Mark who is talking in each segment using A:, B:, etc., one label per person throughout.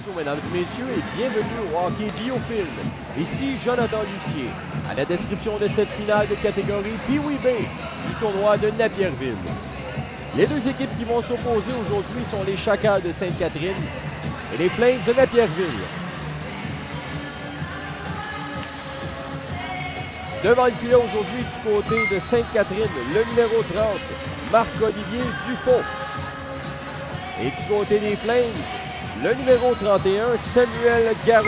A: Bonjour mesdames et messieurs et bienvenue au hockey biofilm. Ici Jonathan Lucier, à la description de cette finale de catégorie Pee-Wee B du tournoi de Napierville. Les deux équipes qui vont s'opposer aujourd'hui sont les Chacals de Sainte-Catherine et les Flames de Napierville. Devant le filet aujourd'hui du côté de Sainte-Catherine, le numéro 30, Marc-Olivier Dufault. Et du côté des Flames, le numéro 31, Samuel Garot.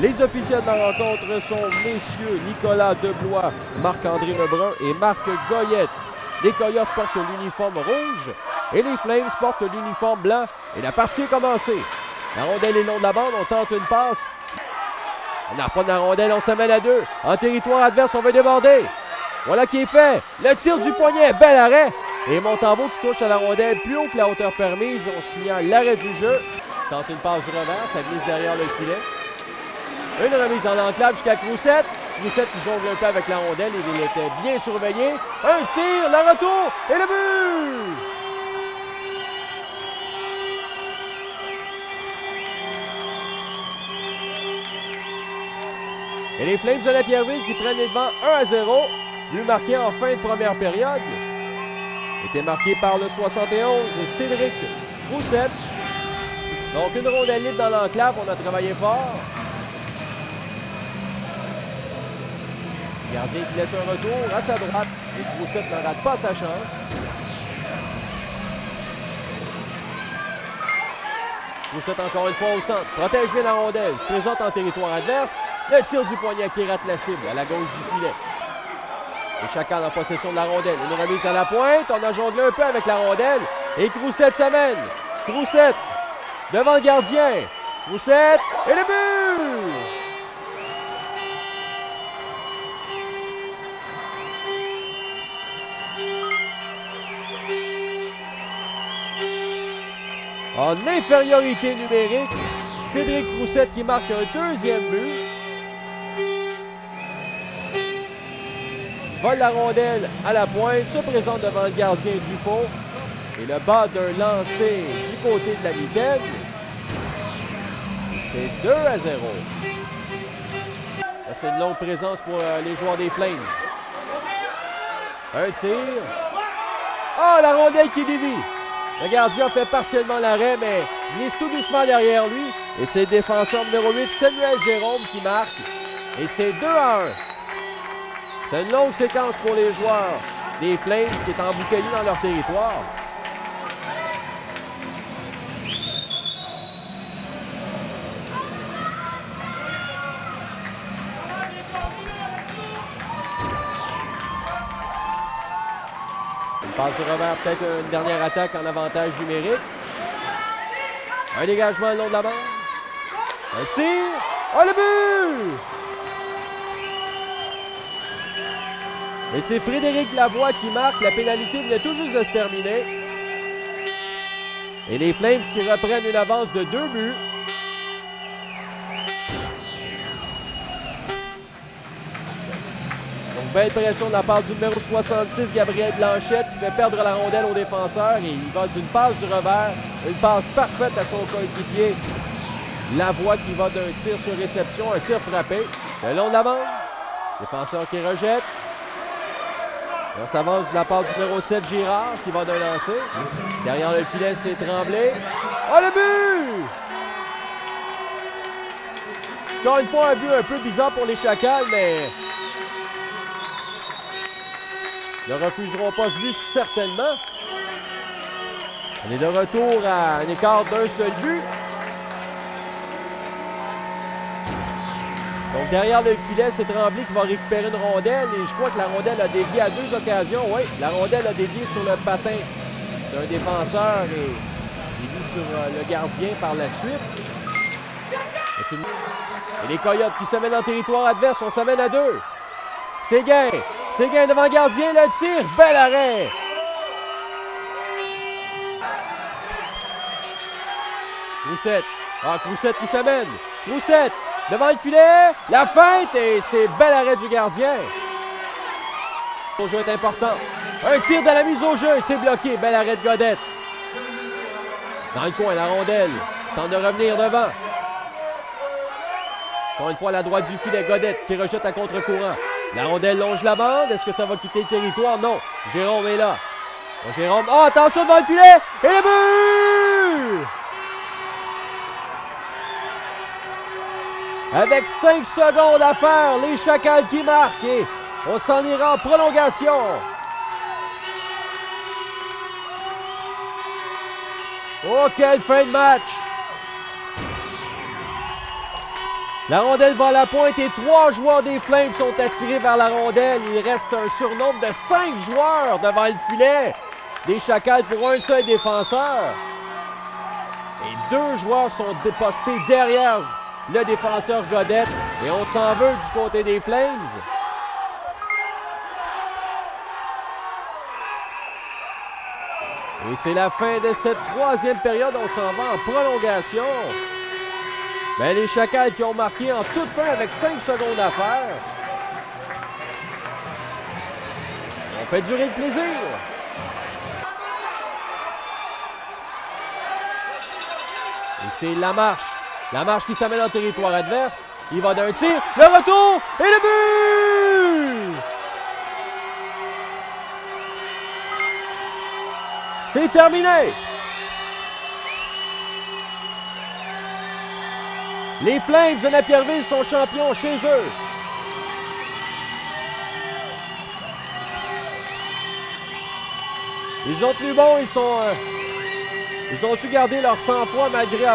A: Les officiels de la rencontre sont messieurs Nicolas Deblois, Marc-André Lebrun et Marc Goyette. Les Coyotes portent l'uniforme rouge et les Flames portent l'uniforme blanc. Et la partie est commencée. La rondelle est long de la bande, on tente une passe. On n'a pas de la rondelle, on s'amène à deux. En territoire adverse, on veut déborder. Voilà qui est fait. Le tir du poignet, bel arrêt. Et Montembeault qui touche à la rondelle plus haut que la hauteur permise. On signale l'arrêt du jeu. Tente une passe du revers, ça glisse derrière le filet. Une remise en enclave jusqu'à Croussette. Croussette qui jongle un peu avec la rondelle, il était bien surveillé. Un tir, le retour et le but! Et les Flames de Napierville qui prennent les devants 1-0. But marqué en fin de première période. Était marqué par le 71, Cédric Croussette. Donc une rondelle libre dans l'enclave, on a travaillé fort. Le gardien qui laisse un retour à sa droite. Et Croussette ne rate pas sa chance. Croussette encore une fois au centre. Protège bien la rondelle. Se présente en territoire adverse. Le tir du poignet qui rate la cible à la gauche du filet. Les Chacals en possession de la rondelle. Une remise à la pointe. On a jonglé un peu avec la rondelle. Et Croussette s'amène. Croussette devant le gardien. Croussette et le but! En infériorité numérique, Cédric Croussette qui marque un deuxième but. Vole la rondelle à la pointe, se présente devant le gardien Dufault. Et le bas d'un lancer du côté de la mitaine. C'est 2-0. C'est une longue présence pour les joueurs des Flames. Un tir. Oh, la rondelle qui dévie. Le gardien fait partiellement l'arrêt, mais glisse tout doucement derrière lui. Et c'est le défenseur numéro 8, Samuel Jérôme, qui marque. Et c'est 2-1. C'est une longue séquence pour les joueurs des Flames qui est embouteillés dans leur territoire. Passe du revers, peut-être une dernière attaque en avantage numérique. Un dégagement le long de la bande. Un tir. Oh, le but! Et c'est Frédéric Lavoie qui marque. La pénalité venait tout juste de se terminer. Et les Flames qui reprennent une avance de 2 buts. Belle pression de la part du numéro 66, Gabriel Blanchette, qui fait perdre la rondelle au défenseur et il va d'une passe du revers, une passe parfaite à son coéquipier. Lavoie qui va d'un tir sur réception, un tir frappé. Le long de la bande, défenseur qui rejette. On s'avance de la part du numéro 7, Girard, qui va d'un lancer. Derrière le filet, c'est Tremblay. Oh, le but! Encore une fois, un but un peu bizarre pour les Chacals, mais ne refuseront pas ce but certainement. On est de retour à un écart d'un seul but. Donc derrière le filet, c'est Tremblay qui va récupérer une rondelle et je crois que la rondelle a dévié à 2 occasions. Oui, la rondelle a dévié sur le patin d'un défenseur et dévié sur le gardien par la suite. Et les Coyotes qui s'amènent en territoire adverse, on s'amène à 2. Séguin. Séguin devant le gardien, le tir, bel arrêt. Croussette. Ah, Croussette qui s'amène. Croussette. devant le filet, la feinte et c'est bel arrêt du gardien. Le jeu est important. Un tir de la mise au jeu et c'est bloqué. Bel arrêt de Godette. Dans le coin, la rondelle tente de revenir devant. Encore une fois, à la droite du filet, Godette qui rejette à contre-courant. La rondelle longe la bande. Est-ce que ça va quitter le territoire? Non. Jérôme est là. Bon, Jérôme. Oh, attention devant le filet! Et le but! Avec 5 secondes à faire, les Chacals qui marquent et on s'en ira en prolongation. Oh, quelle fin de match! La rondelle va à la pointe et 3 joueurs des Flames sont attirés vers la rondelle. Il reste un surnombre de 5 joueurs devant le filet des Chacals pour un seul défenseur. Et 2 joueurs sont dépostés derrière le défenseur Godette. Et on s'en veut du côté des Flames. Et c'est la fin de cette 3e période. On s'en va en prolongation. Mais les Chacals qui ont marqué en toute fin avec 5 secondes à faire. On fait durer le plaisir. Et c'est Lamarche. Lamarche qui s'amène en territoire adverse. Il va d'un tir. Le retour et le but! C'est terminé! Les Flames de Napierville sont champions chez eux. Ils ont tenu bon, ils ont su garder leur sang-froid malgré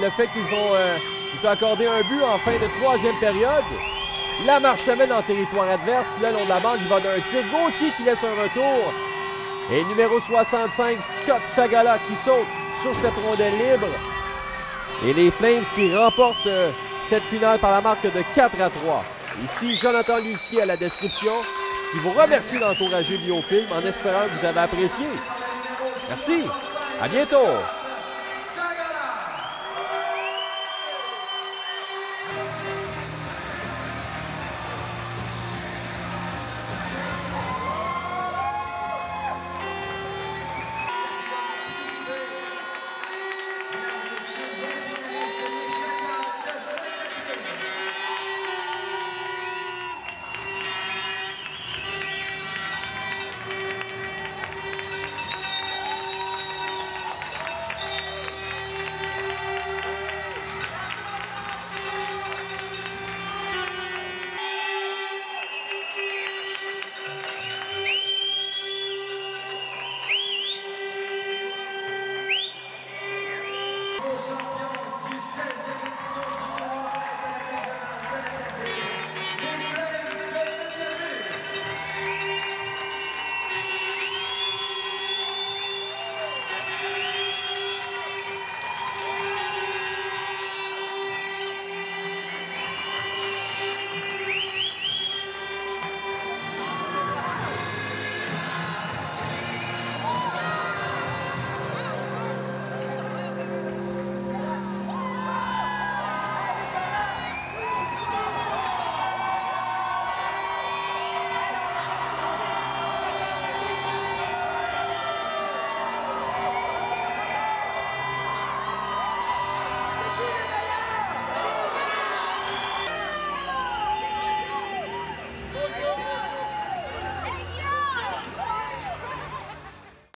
A: le fait qu'ils ont accordé un but en fin de 3e période. Lamarche amène en territoire adverse. Le long de la bande, il va d'un tir. Gauthier qui laisse un retour. Et numéro 65, Scott Sagala qui saute sur cette rondelle libre. Et les Flames qui remportent cette finale par la marque de 4-3. Ici, Jonathan Lucier à la description, qui vous remercie d'encourager Biofilm en espérant que vous avez apprécié. Merci, à bientôt!